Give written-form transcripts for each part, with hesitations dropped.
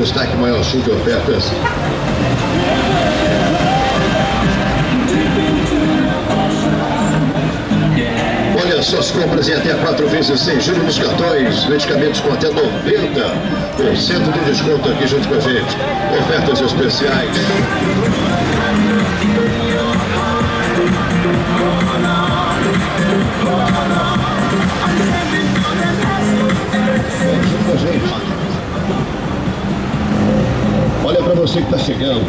destaque maior show de ofertas. Olha só as compras em até 4 vezes sem juros nos cartões. Medicamentos com até 90% de desconto aqui junto com a gente. Ofertas especiais. Junto com a gente. Olha para você que está chegando,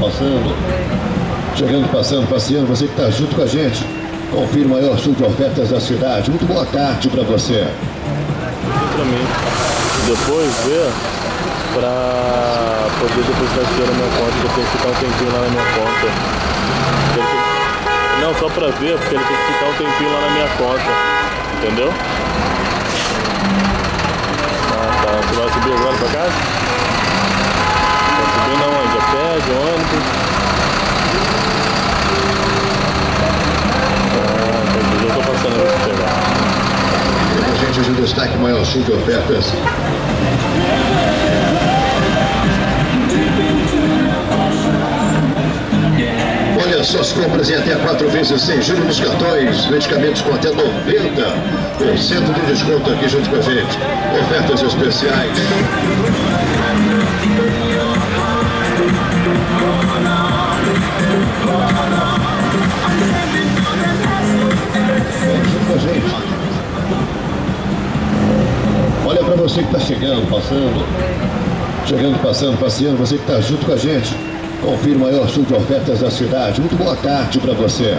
passando, passeando, você que está junto com a gente. Confira o maior show de ofertas da cidade. Muito boa tarde para você. Para mim, depois ver, para poder depositar dinheiro na minha conta, eu tenho que ficar um tempinho lá na minha conta. Não, só para ver, porque ele tem que ficar um tempinho lá na minha conta, entendeu? Ah, tá. Você vai subir agora para casa? Vai subir na onde? A pé, de ônibus? Eu tô passando aí pra pegar. A gente de destaque maior show de ofertas. Olha só as compras em até 4 vezes sem juros nos cartões. Medicamentos com até 90% de desconto aqui junto com a gente. Ofertas especiais. Junto com a gente. Olha para você que está chegando, passando, passeando, você que está junto com a gente. Confira o maior show de ofertas da cidade. Muito boa tarde para você.